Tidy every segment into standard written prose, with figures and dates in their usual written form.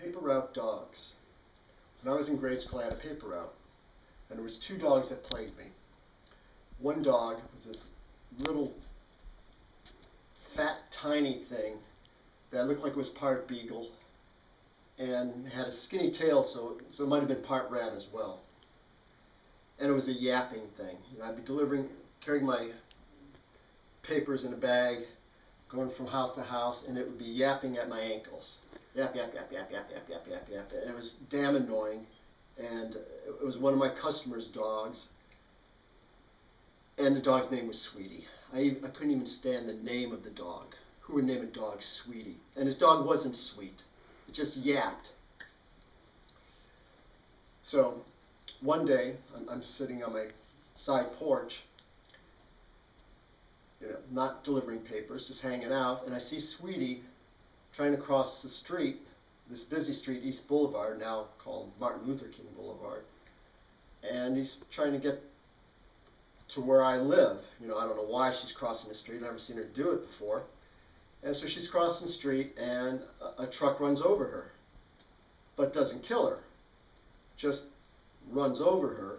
Paper route dogs. When I was in grade school, I had a paper route, and there was two dogs that plagued me. One dog was this little, fat, tiny thing that looked like it was part beagle, and had a skinny tail, so it might have been part rat as well. And it was a yapping thing. I'd be carrying my papers in a bag, going from house to house, and it would be yapping at my ankles. Yap, yap, yap, yap, yap, yap, yap, yap, yap. And it was damn annoying. And it was one of my customers' dogs. And the dog's name was Sweetie. I couldn't even stand the name of the dog. Who would name a dog Sweetie? And his dog wasn't sweet. It just yapped. So one day, I'm sitting on my side porch, not delivering papers, just hanging out, and I see Sweetie trying to cross the street, this busy street, East Boulevard, now called Martin Luther King Boulevard, and he's trying to get to where I live. I don't know why she's crossing the street. I've never seen her do it before. And so she's crossing the street, and a truck runs over her, but doesn't kill her, just runs over her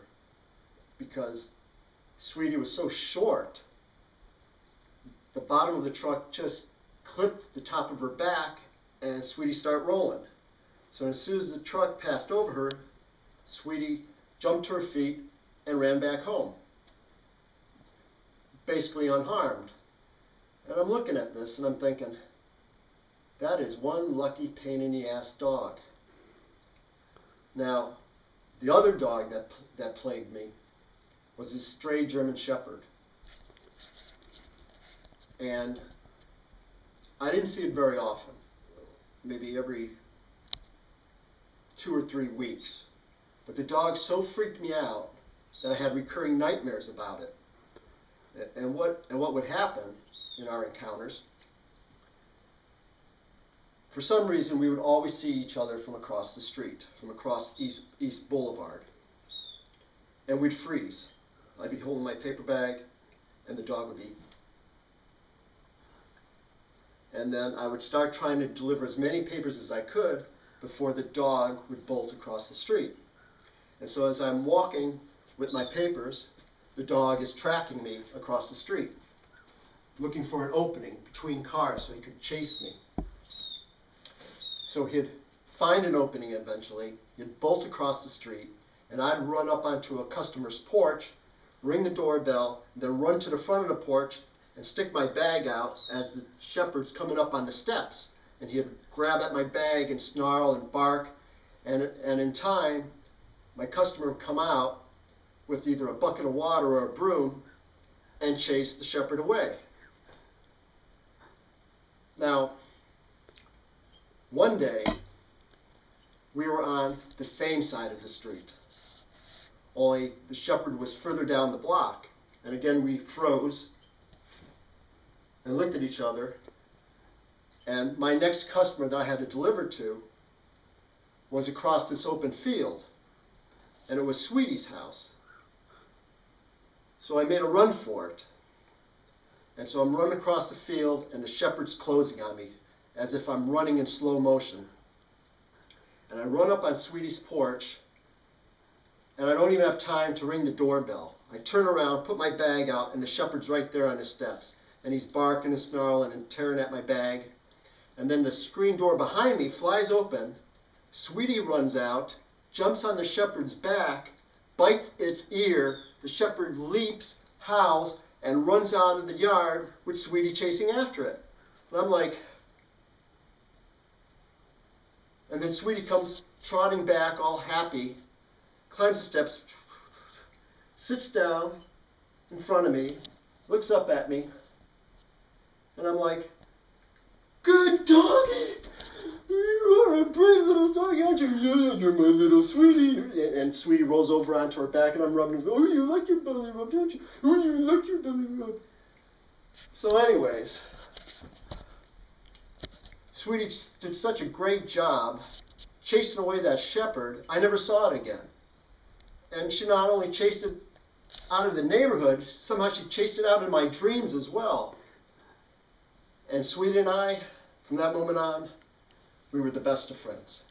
because Sweetie was so short. The bottom of the truck just clipped the top of her back, and Sweetie started rolling. So as soon as the truck passed over her, Sweetie jumped to her feet and ran back home, basically unharmed. And I'm looking at this and I'm thinking, that is one lucky pain in the ass dog. Now, the other dog that plagued me was this stray German Shepherd. And I didn't see it very often, maybe every 2 or 3 weeks. But the dog so freaked me out that I had recurring nightmares about it. And what would happen in our encounters, for some reason we would always see each other from across the street, from across East Boulevard. And we'd freeze. I'd be holding my paper bag and the dog would be. And then I would start trying to deliver as many papers as I could before the dog would bolt across the street. And so as I'm walking with my papers, the dog is tracking me across the street, looking for an opening between cars so he could chase me. So he'd find an opening eventually, he'd bolt across the street, and I'd run up onto a customer's porch, ring the doorbell, then run to the front of the porch and stick my bag out as the shepherd's coming up on the steps. And he'd grab at my bag and snarl and bark, and in time, my customer would come out with either a bucket of water or a broom and chase the shepherd away. Now, one day, we were on the same side of the street, only the shepherd was further down the block. And again, we froze and looked at each other, and my next customer that I had to deliver to was across this open field, and it was Sweetie's house. So I made a run for it. And so I'm running across the field, and the shepherd's closing on me, as if I'm running in slow motion. And I run up on Sweetie's porch, and I don't even have time to ring the doorbell. I turn around, put my bag out, and the shepherd's right there on the steps. And he's barking and snarling and tearing at my bag. And then the screen door behind me flies open. Sweetie runs out, jumps on the shepherd's back, bites its ear. The shepherd leaps, howls, and runs out of the yard with Sweetie chasing after it. And I'm like, and then Sweetie comes trotting back all happy, climbs the steps, sits down in front of me, looks up at me, and I'm like, good doggy! You are a brave little doggy, aren't you? You're my little Sweetie. And Sweetie rolls over onto her back, and I'm rubbing her. Oh, you like your belly rub, don't you? Oh, you like your belly rub. So anyways, Sweetie did such a great job chasing away that shepherd, I never saw it again. And she not only chased it out of the neighborhood, somehow she chased it out of my dreams as well. And Sweetie and I, from that moment on, we were the best of friends.